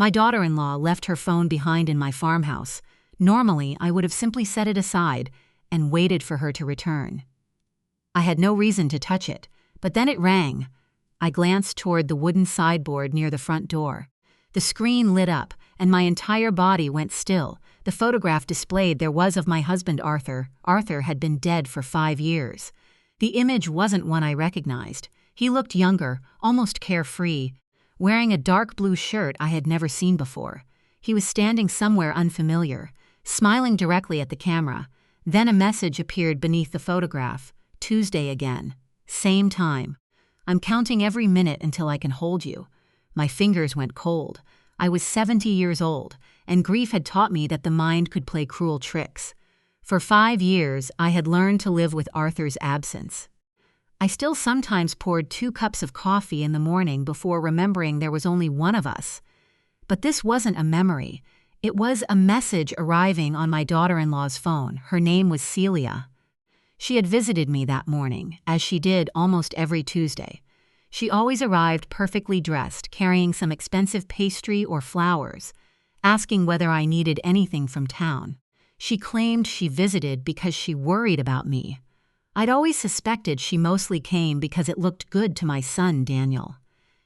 My daughter-in-law left her phone behind in my farmhouse. Normally, I would have simply set it aside and waited for her to return. I had no reason to touch it, but then it rang. I glanced toward the wooden sideboard near the front door. The screen lit up, and my entire body went still. The photograph displayed there was of my husband Arthur. Arthur had been dead for 5 years. The image wasn't one I recognized. He looked younger, almost carefree, wearing a dark blue shirt I had never seen before. He was standing somewhere unfamiliar, smiling directly at the camera. Then a message appeared beneath the photograph. Tuesday again. Same time. I'm counting every minute until I can hold you. My fingers went cold. I was 70 years old, and grief had taught me that the mind could play cruel tricks. For 5 years, I had learned to live with Arthur's absence. I still sometimes poured 2 cups of coffee in the morning before remembering there was only one of us. But this wasn't a memory. It was a message arriving on my daughter-in-law's phone. Her name was Celia. She had visited me that morning, as she did almost every Tuesday. She always arrived perfectly dressed, carrying some expensive pastry or flowers, asking whether I needed anything from town. She claimed she visited because she worried about me. I'd always suspected she mostly came because it looked good to my son, Daniel.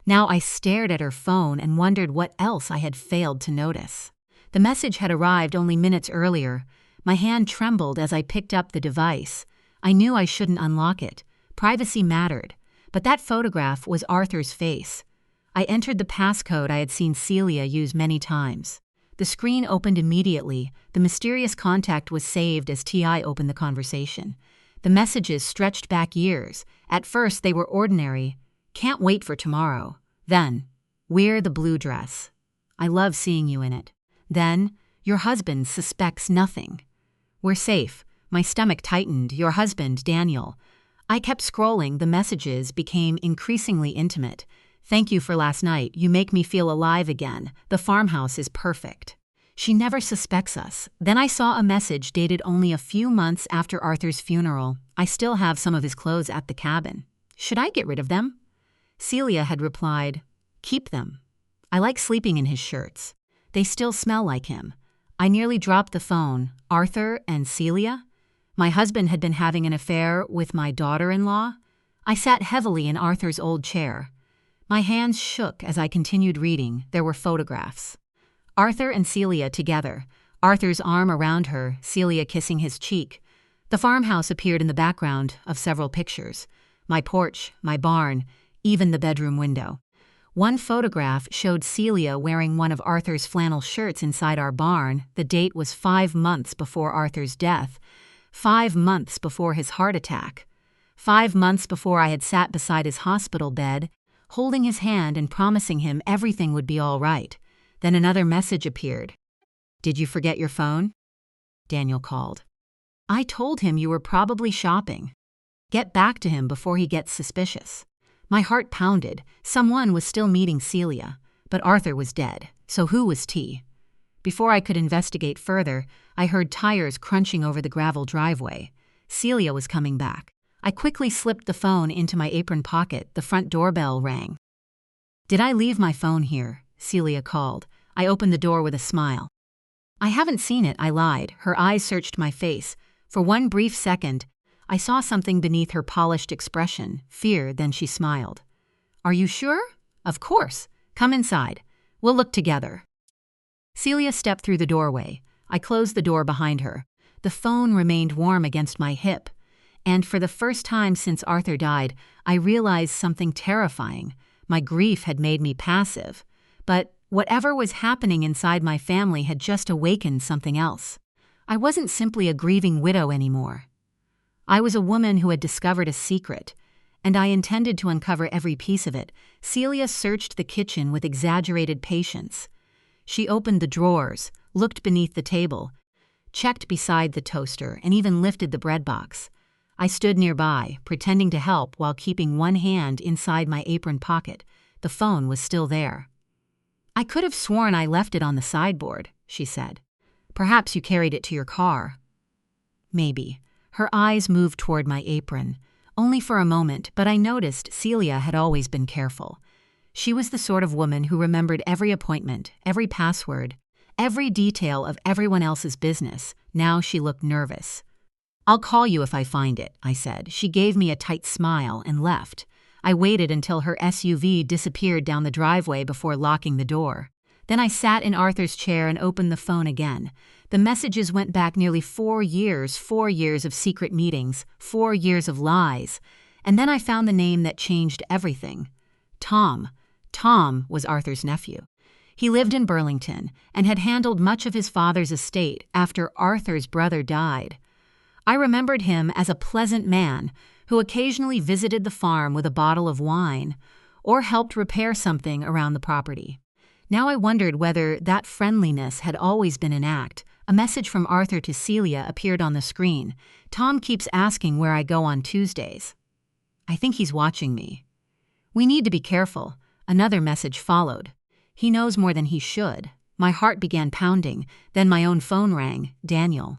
Now I stared at her phone and wondered what else I had failed to notice. The message had arrived only minutes earlier. My hand trembled as I picked up the device. I knew I shouldn't unlock it. Privacy mattered. But that photograph was Arthur's face. I entered the passcode I had seen Celia use many times. The screen opened immediately. The mysterious contact was saved as T.I. opened the conversation. The messages stretched back years. At first, they were ordinary. Can't wait for tomorrow. Then, wear the blue dress. I love seeing you in it. Then, your husband suspects nothing. We're safe. My stomach tightened. Your husband, Daniel. I kept scrolling. The messages became increasingly intimate. Thank you for last night. You make me feel alive again. The farmhouse is perfect. She never suspects us. Then I saw a message dated only a few months after Arthur's funeral. I still have some of his clothes at the cabin. Should I get rid of them? Celia had replied, keep them. I like sleeping in his shirts. They still smell like him. I nearly dropped the phone. Arthur and Celia? My husband had been having an affair with my daughter-in-law. I sat heavily in Arthur's old chair. My hands shook as I continued reading. There were photographs. Arthur and Celia together, Arthur's arm around her, Celia kissing his cheek. The farmhouse appeared in the background of several pictures. My porch, my barn, even the bedroom window. One photograph showed Celia wearing one of Arthur's flannel shirts inside our barn. The date was 5 months before Arthur's death. 5 months before his heart attack. 5 months before I had sat beside his hospital bed, holding his hand and promising him everything would be all right. Then another message appeared. Did you forget your phone? Daniel called. I told him you were probably shopping. Get back to him before he gets suspicious. My heart pounded. Someone was still meeting Celia, but Arthur was dead. So who was T? Before I could investigate further, I heard tires crunching over the gravel driveway. Celia was coming back. I quickly slipped the phone into my apron pocket. The front doorbell rang. Did I leave my phone here? Celia called. I opened the door with a smile. I haven't seen it, I lied. Her eyes searched my face. For one brief second, I saw something beneath her polished expression, fear, then she smiled. Are you sure? Of course. Come inside. We'll look together. Celia stepped through the doorway. I closed the door behind her. The phone remained warm against my hip. And for the first time since Arthur died, I realized something terrifying. My grief had made me passive. But whatever was happening inside my family had just awakened something else. I wasn't simply a grieving widow anymore. I was a woman who had discovered a secret, and I intended to uncover every piece of it. Celia searched the kitchen with exaggerated patience. She opened the drawers, looked beneath the table, checked beside the toaster, and even lifted the bread box. I stood nearby, pretending to help while keeping one hand inside my apron pocket. The phone was still there. I could have sworn I left it on the sideboard, she said. Perhaps you carried it to your car. Maybe. Her eyes moved toward my apron, only for a moment, but I noticed Celia had always been careful. She was the sort of woman who remembered every appointment, every password, every detail of everyone else's business. Now she looked nervous. "I'll call you if I find it," I said. She gave me a tight smile and left. I waited until her SUV disappeared down the driveway before locking the door. Then I sat in Arthur's chair and opened the phone again. The messages went back nearly 4 years, 4 years of secret meetings, 4 years of lies. And then I found the name that changed everything. Tom. Tom was Arthur's nephew. He lived in Burlington and had handled much of his father's estate after Arthur's brother died. I remembered him as a pleasant man who occasionally visited the farm with a bottle of wine or helped repair something around the property. Now I wondered whether that friendliness had always been an act. A message from Arthur to Celia appeared on the screen. "Tom keeps asking where I go on Tuesdays. I think he's watching me. We need to be careful." Another message followed. "He knows more than he should." My heart began pounding. Then my own phone rang. Daniel.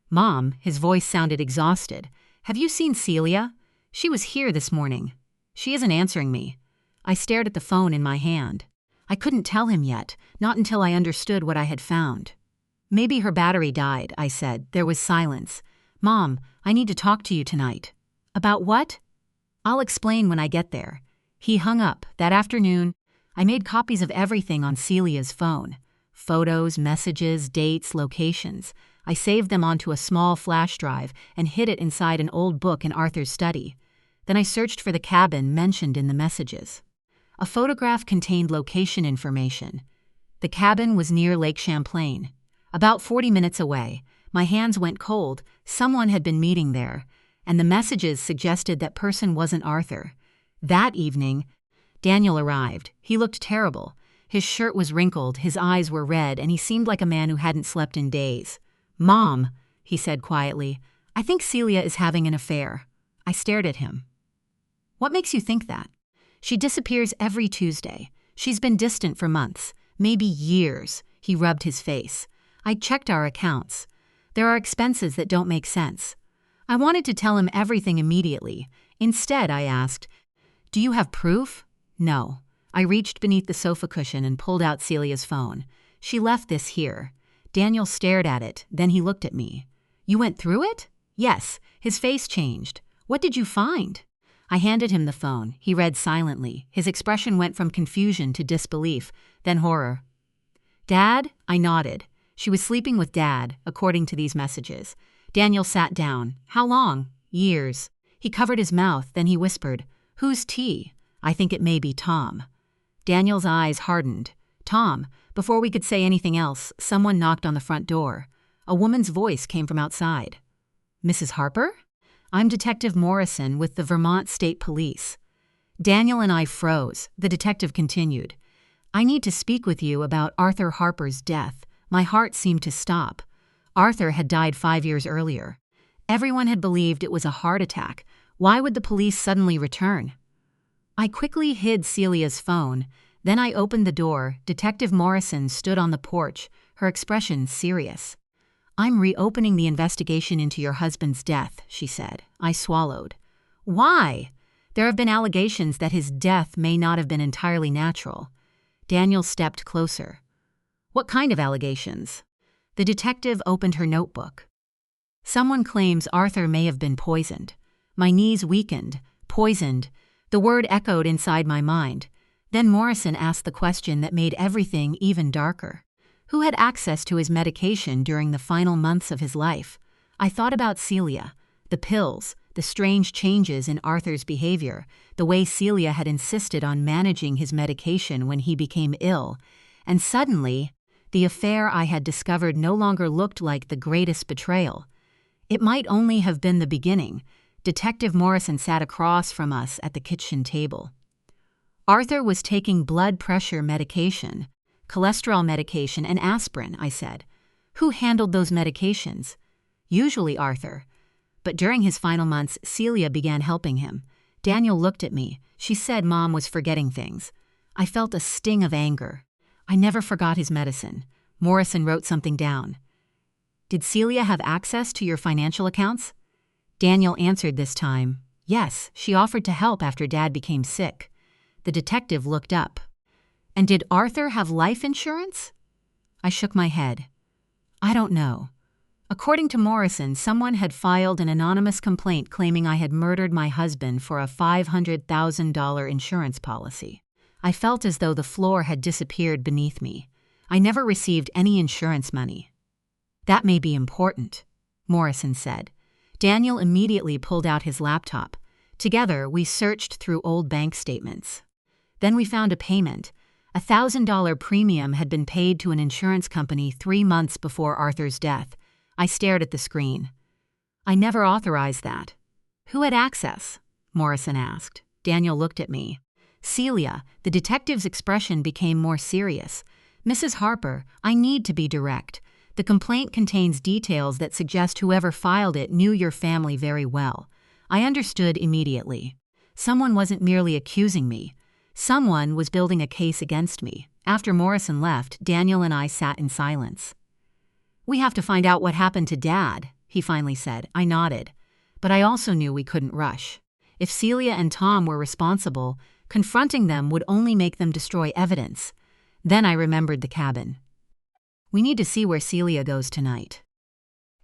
"Mom," his voice sounded exhausted. "Have you seen Celia? She was here this morning. She isn't answering me." I stared at the phone in my hand. I couldn't tell him yet, not until I understood what I had found. "Maybe her battery died," I said. There was silence. "Mom, I need to talk to you tonight." "About what?" "I'll explain when I get there." He hung up. That afternoon, I made copies of everything on Celia's phone. Photos, messages, dates, locations. I saved them onto a small flash drive and hid it inside an old book in Arthur's study. Then I searched for the cabin mentioned in the messages. A photograph contained location information. The cabin was near Lake Champlain, about 40 minutes away. My hands went cold. Someone had been meeting there, and the messages suggested that person wasn't Arthur. That evening, Daniel arrived. He looked terrible. His shirt was wrinkled, his eyes were red, and he seemed like a man who hadn't slept in days. "Mom," he said quietly, "I think Celia is having an affair." I stared at him. "What makes you think that?" "She disappears every Tuesday. She's been distant for months, maybe years." He rubbed his face. "I checked our accounts. There are expenses that don't make sense." I wanted to tell him everything immediately. Instead, I asked, "Do you have proof?" "No." I reached beneath the sofa cushion and pulled out Celia's phone. "She left this here." Daniel stared at it, then he looked at me. "You went through it?" "Yes." His face changed. "What did you find?" I handed him the phone. He read silently. His expression went from confusion to disbelief, then horror. "Dad?" I nodded. She was sleeping with Dad, according to these messages. Daniel sat down. "How long?" "Years." He covered his mouth, then he whispered, "Who's T?" "I think it may be Tom." Daniel's eyes hardened. "Tom." Before we could say anything else, someone knocked on the front door. A woman's voice came from outside. "Mrs. Harper?" "I'm Detective Morrison with the Vermont State Police." Daniel and I froze. The detective continued. "I need to speak with you about Arthur Harper's death." My heart seemed to stop. Arthur had died 5 years earlier. Everyone had believed it was a heart attack. Why would the police suddenly return? I quickly hid Celia's phone. Then I opened the door. Detective Morrison stood on the porch, her expression serious. "I'm reopening the investigation into your husband's death," she said. I swallowed. "Why?" "There have been allegations that his death may not have been entirely natural." Daniel stepped closer. "What kind of allegations?" The detective opened her notebook. "Someone claims Arthur may have been poisoned." My knees weakened. Poisoned. The word echoed inside my mind. Then Morrison asked the question that made everything even darker. Who had access to his medication during the final months of his life? I thought about Celia, the pills, the strange changes in Arthur's behavior, the way Celia had insisted on managing his medication when he became ill, and suddenly, the affair I had discovered no longer looked like the greatest betrayal. It might only have been the beginning. Detective Morrison sat across from us at the kitchen table. "Arthur was taking blood pressure medication, cholesterol medication, and aspirin," I said. "Who handled those medications?" "Usually Arthur. But during his final months, Celia began helping him." Daniel looked at me. She said Mom was forgetting things. I felt a sting of anger. I never forgot his medicine. Morrison wrote something down. "Did Celia have access to your financial accounts?" Daniel answered this time. "Yes, she offered to help after Dad became sick." The detective looked up. And did Arthur have life insurance? I shook my head. I don't know. According to Morrison, someone had filed an anonymous complaint claiming I had murdered my husband for a $500,000 insurance policy. I felt as though the floor had disappeared beneath me. I never received any insurance money. That may be important, Morrison said. Daniel immediately pulled out his laptop. Together, we searched through old bank statements. Then we found a payment. A $1,000 premium had been paid to an insurance company 3 months before Arthur's death. I stared at the screen. I never authorized that. Who had access? Morrison asked. Daniel looked at me. Celia, the detective's expression became more serious. Mrs. Harper, I need to be direct. The complaint contains details that suggest whoever filed it knew your family very well. I understood immediately. Someone wasn't merely accusing me. Someone was building a case against me. After Morrison left, Daniel and I sat in silence. We have to find out what happened to Dad, he finally said. I nodded. But I also knew we couldn't rush. If Celia and Tom were responsible, confronting them would only make them destroy evidence. Then I remembered the cabin. We need to see where Celia goes tonight.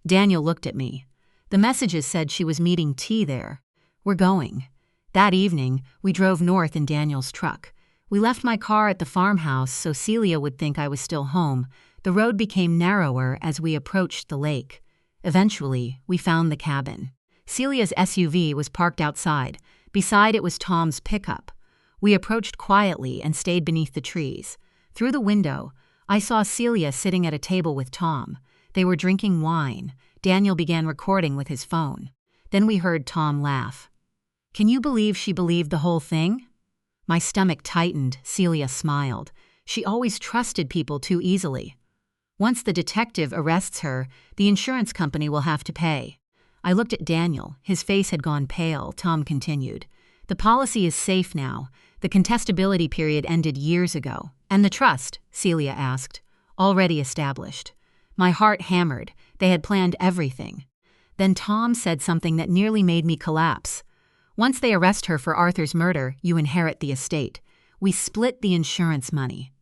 Daniel looked at me. The messages said she was meeting T there. We're going. That evening, we drove north in Daniel's truck. We left my car at the farmhouse so Celia would think I was still home. The road became narrower as we approached the lake. Eventually, we found the cabin. Celia's SUV was parked outside. Beside it was Tom's pickup. We approached quietly and stayed beneath the trees. Through the window, I saw Celia sitting at a table with Tom. They were drinking wine. Daniel began recording with his phone. Then we heard Tom laugh. Can you believe she believed the whole thing? My stomach tightened. Celia smiled. She always trusted people too easily. Once the detective arrests her, the insurance company will have to pay. I looked at Daniel. His face had gone pale. Tom continued. The policy is safe now. The contestability period ended years ago. And the trust, Celia asked, already established. My heart hammered. They had planned everything. Then Tom said something that nearly made me collapse. Once they arrest her for Arthur's murder, you inherit the estate. We split the insurance money.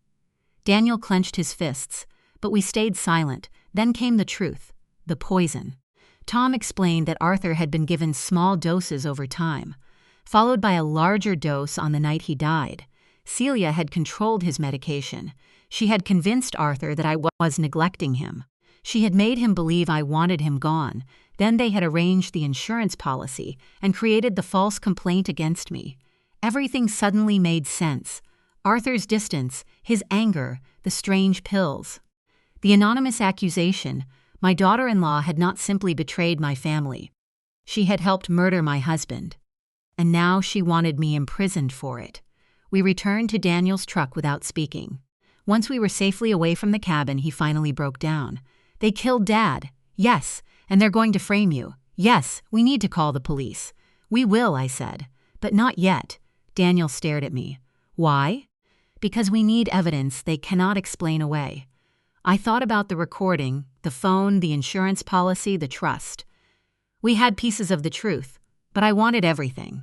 Daniel clenched his fists, but we stayed silent. Then came the truth, the poison. Tom explained that Arthur had been given small doses over time, followed by a larger dose on the night he died. Celia had controlled his medication. She had convinced Arthur that I was neglecting him. She had made him believe I wanted him gone. Then they had arranged the insurance policy and created the false complaint against me. Everything suddenly made sense. Arthur's distance, his anger, the strange pills. The anonymous accusation, my daughter-in-law had not simply betrayed my family. She had helped murder my husband. And now she wanted me imprisoned for it. We returned to Daniel's truck without speaking. Once we were safely away from the cabin, he finally broke down. They killed Dad. Yes, and they're going to frame you. Yes, we need to call the police. We will, I said. But not yet. Daniel stared at me. Why? Because we need evidence they cannot explain away. I thought about the recording, the phone, the insurance policy, the trust. We had pieces of the truth, but I wanted everything.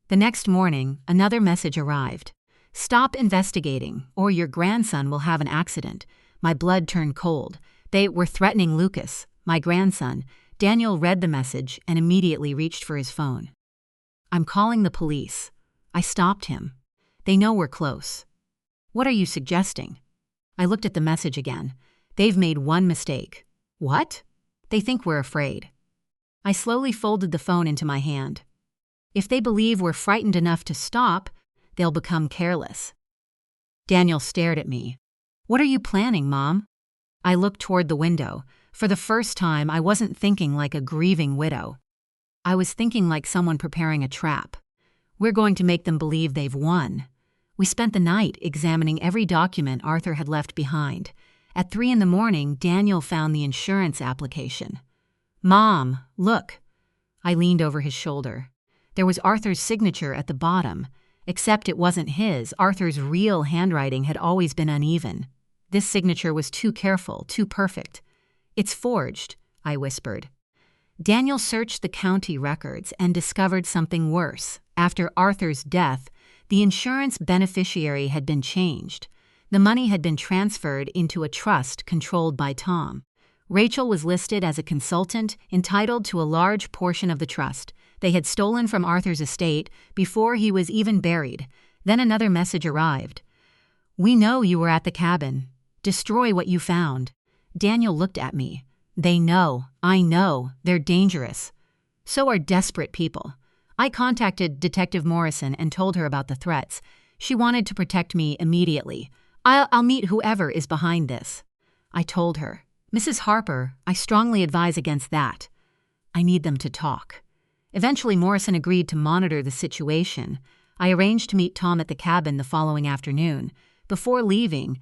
The next morning, another message arrived. Stop investigating, or your grandson will have an accident. My blood turned cold. They were threatening Lucas, my grandson. Daniel read the message and immediately reached for his phone. I'm calling the police. I stopped him. They know we're close. What are you suggesting? I looked at the message again. They've made one mistake. What? They think we're afraid. I slowly folded the phone into my hand. If they believe we're frightened enough to stop, they'll become careless. Daniel stared at me. What are you planning, Mom? I looked toward the window. For the first time, I wasn't thinking like a grieving widow. I was thinking like someone preparing a trap. We're going to make them believe they've won. We spent the night examining every document Arthur had left behind. At 3 a.m, Daniel found the insurance application. Mom, look. I leaned over his shoulder. There was Arthur's signature at the bottom. Except it wasn't his. Arthur's real handwriting had always been uneven. This signature was too careful, too perfect. It's forged, I whispered. Daniel searched the county records and discovered something worse. After Arthur's death, the insurance beneficiary had been changed. The money had been transferred into a trust controlled by Tom. Rachel was listed as a consultant entitled to a large portion of the trust. They had stolen from Arthur's estate before he was even buried. Then another message arrived. "We know you were at the cabin. Destroy what you found." Daniel looked at me. "They know. I know. They're dangerous. So are desperate people." I contacted Detective Morrison and told her about the threats. She wanted to protect me immediately. I'll meet whoever is behind this." I told her. "Mrs. Harper, I strongly advise against that. I need them to talk." Eventually, Morrison agreed to monitor the situation. I arranged to meet Tom at the cabin the following afternoon. Before leaving,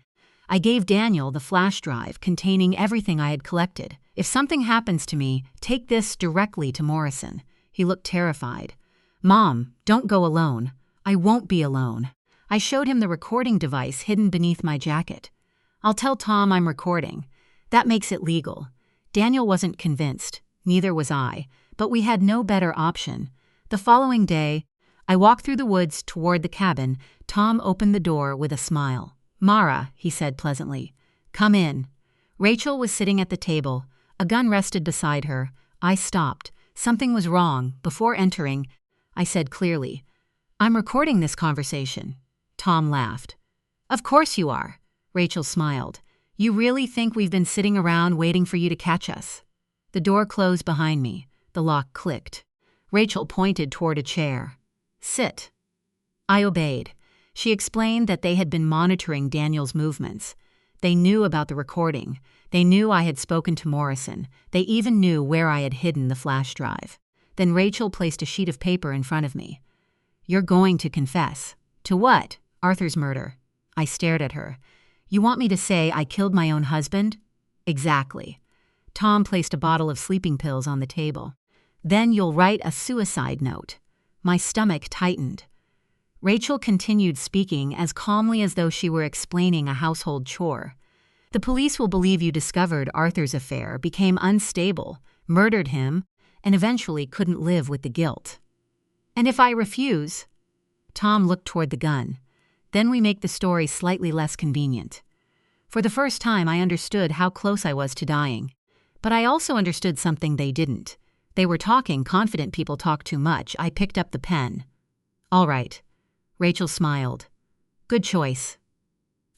I gave Daniel the flash drive containing everything I had collected. "If something happens to me, take this directly to Morrison." He looked terrified. "Mom, don't go alone." "I won't be alone." I showed him the recording device hidden beneath my jacket. "I'll tell Tom I'm recording. That makes it legal." Daniel wasn't convinced. Neither was I. But we had no better option. The following day, I walked through the woods toward the cabin. Tom opened the door with a smile. "Mara," he said pleasantly. "Come in." Rachel was sitting at the table. A gun rested beside her. I stopped. Something was wrong. Before entering, I said clearly, "I'm recording this conversation." Tom laughed. "Of course you are." Rachel smiled. "You really think we've been sitting around waiting for you to catch us?" The door closed behind me. The lock clicked. Rachel pointed toward a chair. "Sit." I obeyed. She explained that they had been monitoring Daniel's movements. They knew about the recording. They knew I had spoken to Morrison. They even knew where I had hidden the flash drive. Then Rachel placed a sheet of paper in front of me. "You're going to confess." "To what?" "Arthur's murder." I stared at her. "You want me to say I killed my own husband?" "Exactly." Tom placed a bottle of sleeping pills on the table. "Then you'll write a suicide note." My stomach tightened. Rachel continued speaking as calmly as though she were explaining a household chore. "The police will believe you discovered Arthur's affair, became unstable, murdered him, and eventually couldn't live with the guilt." "And if I refuse?" Tom looked toward the gun. "Then we make the story slightly less convenient." For the first time, I understood how close I was to dying. But I also understood something they didn't. They were talking. Confident people talk too much. I picked up the pen. "All right." Rachel smiled. "Good choice."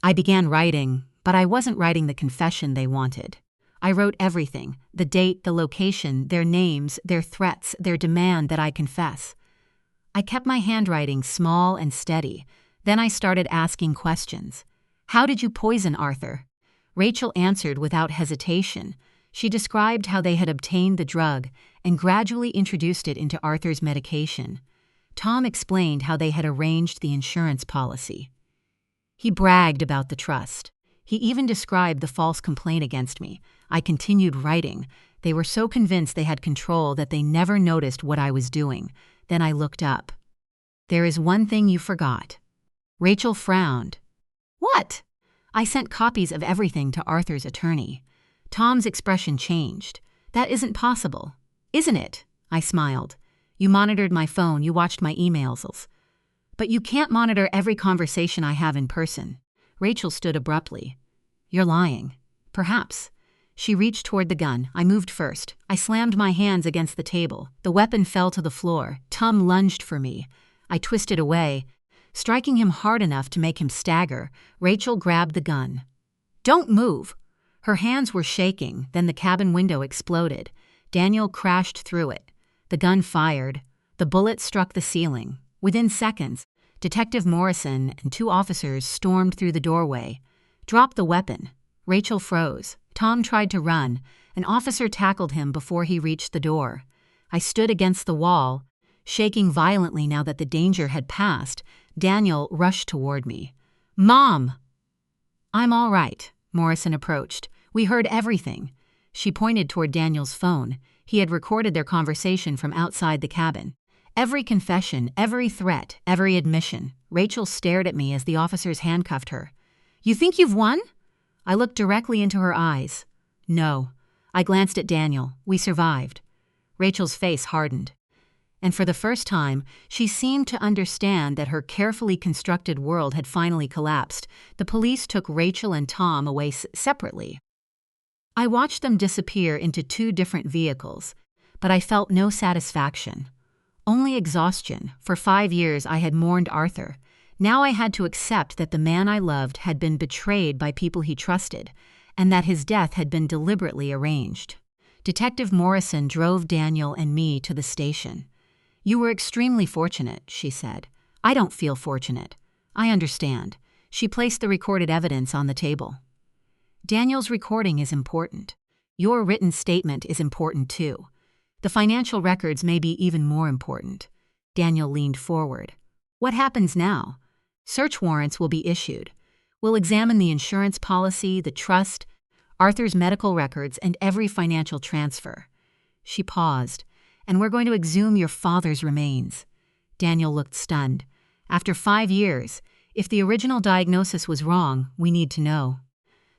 I began writing, but I wasn't writing the confession they wanted. I wrote everything: the date, the location, their names, their threats, their demand that I confess. I kept my handwriting small and steady. Then I started asking questions. "How did you poison Arthur?" Rachel answered without hesitation. She described how they had obtained the drug and gradually introduced it into Arthur's medication. Tom explained how they had arranged the insurance policy. He bragged about the trust. He even described the false complaint against me. I continued writing. They were so convinced they had control that they never noticed what I was doing. Then I looked up. "There is one thing you forgot." Rachel frowned. "What?" "I sent copies of everything to Arthur's attorney." Tom's expression changed. "That isn't possible." "Isn't it?" I smiled. "You monitored my phone, you watched my emails. But you can't monitor every conversation I have in person." Rachel stood abruptly. "You're lying." "Perhaps." She reached toward the gun. I moved first. I slammed my hands against the table. The weapon fell to the floor. Tom lunged for me. I twisted away, striking him hard enough to make him stagger. Rachel grabbed the gun. "Don't move." Her hands were shaking. Then the cabin window exploded. Daniel crashed through it. The gun fired. The bullet struck the ceiling. Within seconds, Detective Morrison and 2 officers stormed through the doorway. "Drop the weapon." Rachel froze. Tom tried to run. An officer tackled him before he reached the door. I stood against the wall, shaking violently now that the danger had passed. Daniel rushed toward me. "Mom!" "I'm all right." Morrison approached. "We heard everything." She pointed toward Daniel's phone. He had recorded their conversation from outside the cabin. Every confession, every threat, every admission. Rachel stared at me as the officers handcuffed her. "You think you've won?" I looked directly into her eyes. "No." I glanced at Daniel. "We survived." Rachel's face hardened. And for the first time, she seemed to understand that her carefully constructed world had finally collapsed. The police took Rachel and Tom away separately. I watched them disappear into 2 different vehicles, but I felt no satisfaction. Only exhaustion. For 5 years I had mourned Arthur. Now I had to accept that the man I loved had been betrayed by people he trusted, and that his death had been deliberately arranged. Detective Morrison drove Daniel and me to the station. "You were extremely fortunate," she said. "I don't feel fortunate." "I understand." She placed the recorded evidence on the table. "Daniel's recording is important. Your written statement is important too. The financial records may be even more important." Daniel leaned forward. "What happens now?" "Search warrants will be issued. We'll examine the insurance policy, the trust, Arthur's medical records, and every financial transfer." She paused. "And we're going to exhume your father's remains." Daniel looked stunned. "After 5 years, if the original diagnosis was wrong, we need to know."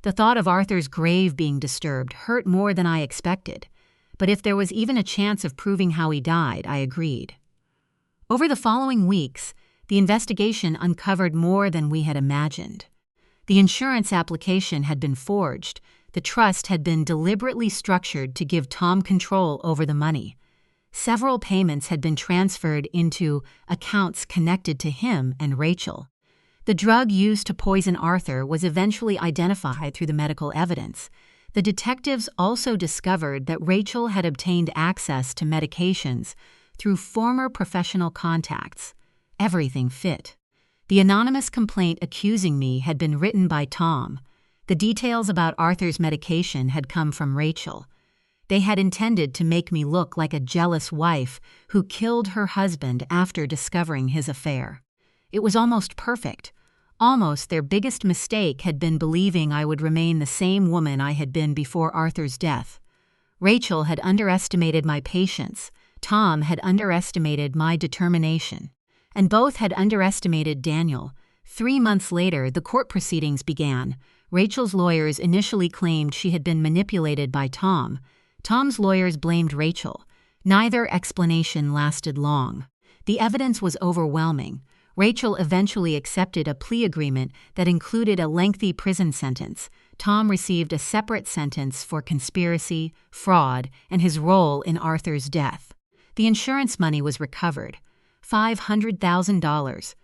The thought of Arthur's grave being disturbed hurt more than I expected, but if there was even a chance of proving how he died, I agreed. Over the following weeks, the investigation uncovered more than we had imagined. The insurance application had been forged. The trust had been deliberately structured to give Tom control over the money. Several payments had been transferred into accounts connected to him and Rachel. The drug used to poison Arthur was eventually identified through the medical evidence. The detectives also discovered that Rachel had obtained access to medications through former professional contacts. Everything fit. The anonymous complaint accusing me had been written by Tom. The details about Arthur's medication had come from Rachel. They had intended to make me look like a jealous wife who killed her husband after discovering his affair. It was almost perfect. Almost their biggest mistake had been believing I would remain the same woman I had been before Arthur's death. Rachel had underestimated my patience. Tom had underestimated my determination. And both had underestimated Daniel. 3 months later, the court proceedings began. Rachel's lawyers initially claimed she had been manipulated by Tom. Tom's lawyers blamed Rachel. Neither explanation lasted long. The evidence was overwhelming. Rachel eventually accepted a plea agreement that included a lengthy prison sentence. Tom received a separate sentence for conspiracy, fraud, and his role in Arthur's death. The insurance money was recovered. $500,000.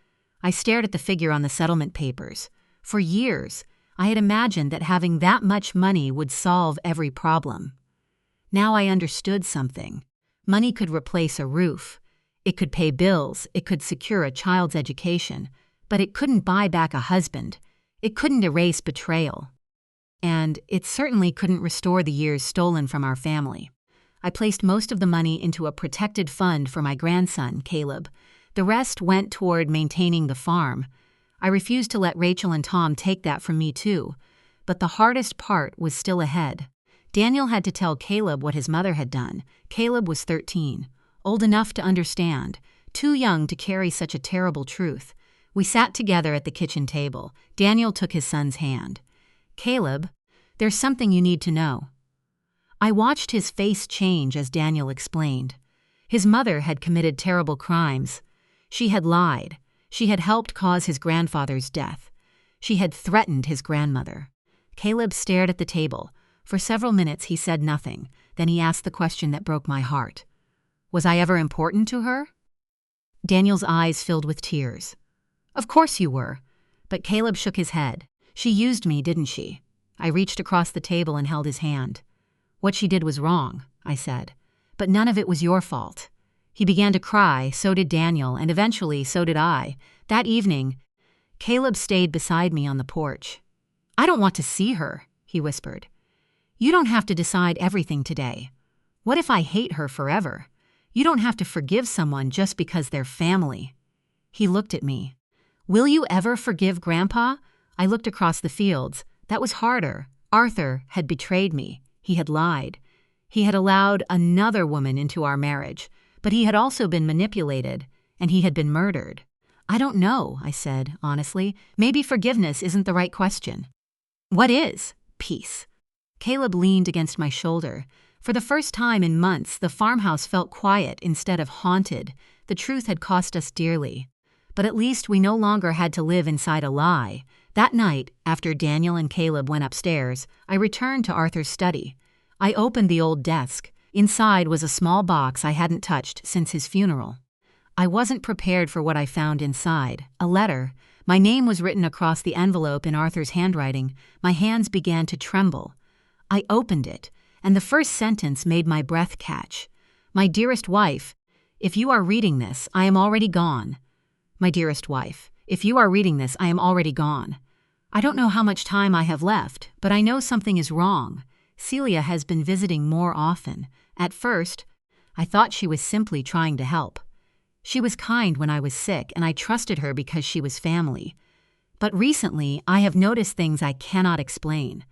I stared at the figure on the settlement papers. For years, I had imagined that having that much money would solve every problem. Now I understood something. Money could replace a roof. It could pay bills. It could secure a child's education. But it couldn't buy back a husband. It couldn't erase betrayal. And it certainly couldn't restore the years stolen from our family. I placed most of the money into a protected fund for my grandson, Caleb. The rest went toward maintaining the farm. I refused to let Rachel and Tom take that from me too. But the hardest part was still ahead. Daniel had to tell Caleb what his mother had done. Caleb was 13, old enough to understand, too young to carry such a terrible truth. We sat together at the kitchen table. Daniel took his son's hand. "Caleb, there's something you need to know." I watched his face change as Daniel explained. His mother had committed terrible crimes. She had lied. She had helped cause his grandfather's death. She had threatened his grandmother. Caleb stared at the table. For several minutes he said nothing. Then he asked the question that broke my heart. "Was I ever important to her?" Daniel's eyes filled with tears. "Of course you were." But Caleb shook his head. "She used me, didn't she?" I reached across the table and held his hand. "What she did was wrong," I said. "But none of it was your fault." He began to cry, so did Daniel, and eventually so did I. That evening, Caleb stayed beside me on the porch. "I don't want to see her," he whispered. "You don't have to decide everything today. What if I hate her forever? You don't have to forgive someone just because they're family." He looked at me. "Will you ever forgive Grandpa?" I looked across the fields. That was harder. Arthur had betrayed me. He had lied. He had allowed another woman into our marriage, but he had also been manipulated, and he had been murdered. "I don't know," I said, honestly. "Maybe forgiveness isn't the right question." "What is?" "Peace." Caleb leaned against my shoulder. For the first time in months, the farmhouse felt quiet instead of haunted. The truth had cost us dearly. But at least we no longer had to live inside a lie. That night, after Daniel and Caleb went upstairs, I returned to Arthur's study. I opened the old desk. Inside was a small box I hadn't touched since his funeral. I wasn't prepared for what I found inside. A letter. My name was written across the envelope in Arthur's handwriting. My hands began to tremble. I opened it, and the first sentence made my breath catch. My dearest wife, if you are reading this, I am already gone. My dearest wife, if you are reading this, I am already gone. I don't know how much time I have left, but I know something is wrong. Celia has been visiting more often. At first, I thought she was simply trying to help. She was kind when I was sick, and I trusted her because she was family. But recently, I have noticed things I cannot explain.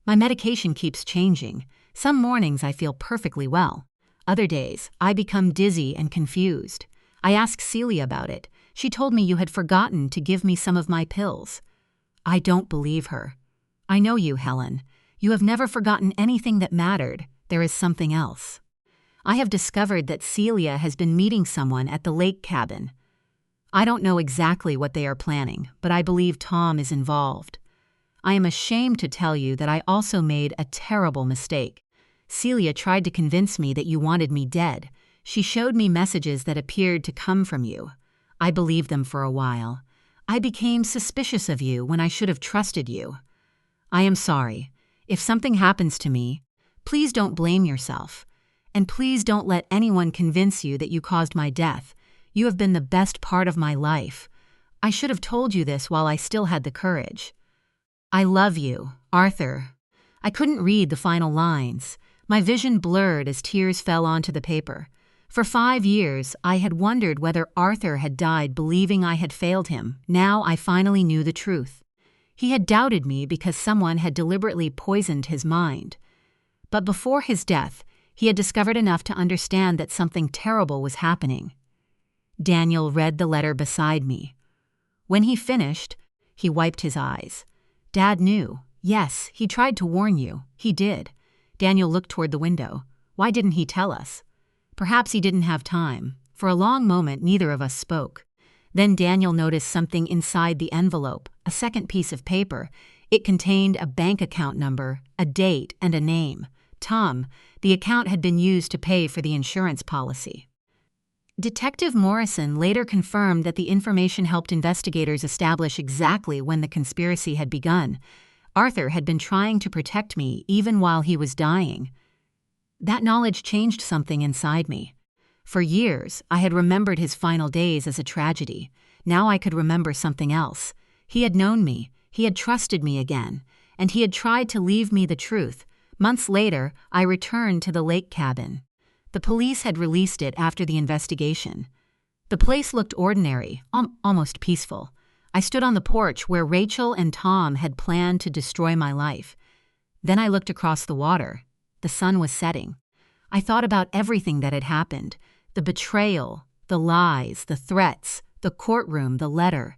My medication keeps changing. Some mornings I feel perfectly well. Other days, I become dizzy and confused. I asked Celia about it. She told me you had forgotten to give me some of my pills. I don't believe her. I know you, Helen. You have never forgotten anything that mattered. There is something else. I have discovered that Celia has been meeting someone at the lake cabin. I don't know exactly what they are planning, but I believe Tom is involved. I am ashamed to tell you that I also made a terrible mistake. Celia tried to convince me that you wanted me dead. She showed me messages that appeared to come from you. I believed them for a while. I became suspicious of you when I should have trusted you. I am sorry. If something happens to me, please don't blame yourself. And please don't let anyone convince you that you caused my death. You have been the best part of my life. I should have told you this while I still had the courage. I love you, Arthur. I couldn't read the final lines. My vision blurred as tears fell onto the paper. For 5 years, I had wondered whether Arthur had died believing I had failed him. Now I finally knew the truth. He had doubted me because someone had deliberately poisoned his mind. But before his death, he had discovered enough to understand that something terrible was happening. Daniel read the letter beside me. When he finished, he wiped his eyes. Dad knew. Yes, he tried to warn you. He did. Daniel looked toward the window. Why didn't he tell us? Perhaps he didn't have time. For a long moment, neither of us spoke. Then Daniel noticed something inside the envelope, a second piece of paper. It contained a bank account number, a date, and a name. Tom. The account had been used to pay for the insurance policy. Detective Morrison later confirmed that the information helped investigators establish exactly when the conspiracy had begun. Arthur had been trying to protect me even while he was dying. That knowledge changed something inside me. For years, I had remembered his final days as a tragedy. Now I could remember something else. He had known me, he had trusted me again, and he had tried to leave me the truth. Months later, I returned to the lake cabin. The police had released it after the investigation. The place looked ordinary, almost peaceful. I stood on the porch where Rachel and Tom had planned to destroy my life. Then I looked across the water. The sun was setting. I thought about everything that had happened. The betrayal, the lies, the threats, the courtroom, the letter,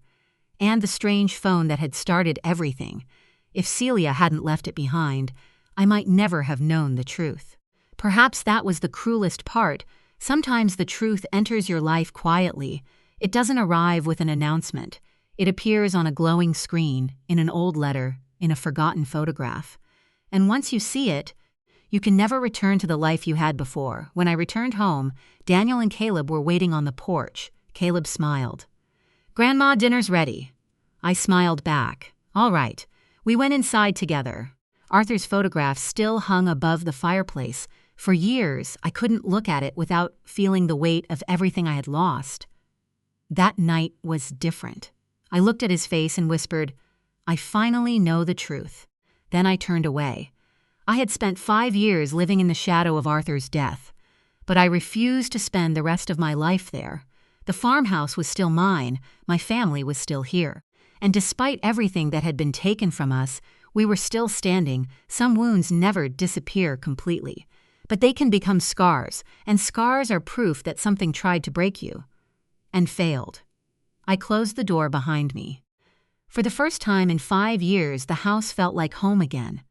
and the strange phone that had started everything. If Celia hadn't left it behind, I might never have known the truth. Perhaps that was the cruelest part. Sometimes the truth enters your life quietly. It doesn't arrive with an announcement. It appears on a glowing screen, in an old letter, in a forgotten photograph. And once you see it, you can never return to the life you had before. When I returned home, Daniel and Caleb were waiting on the porch. Caleb smiled. "Grandma, dinner's ready." I smiled back. "All right." We went inside together. Arthur's photograph still hung above the fireplace. For years, I couldn't look at it without feeling the weight of everything I had lost. That night was different. I looked at his face and whispered, "I finally know the truth." Then I turned away. I had spent 5 years living in the shadow of Arthur's death, but I refused to spend the rest of my life there. The farmhouse was still mine, my family was still here, and despite everything that had been taken from us, we were still standing. Some wounds never disappear completely, but they can become scars, and scars are proof that something tried to break you, and failed. I closed the door behind me. For the first time in 5 years, the house felt like home again.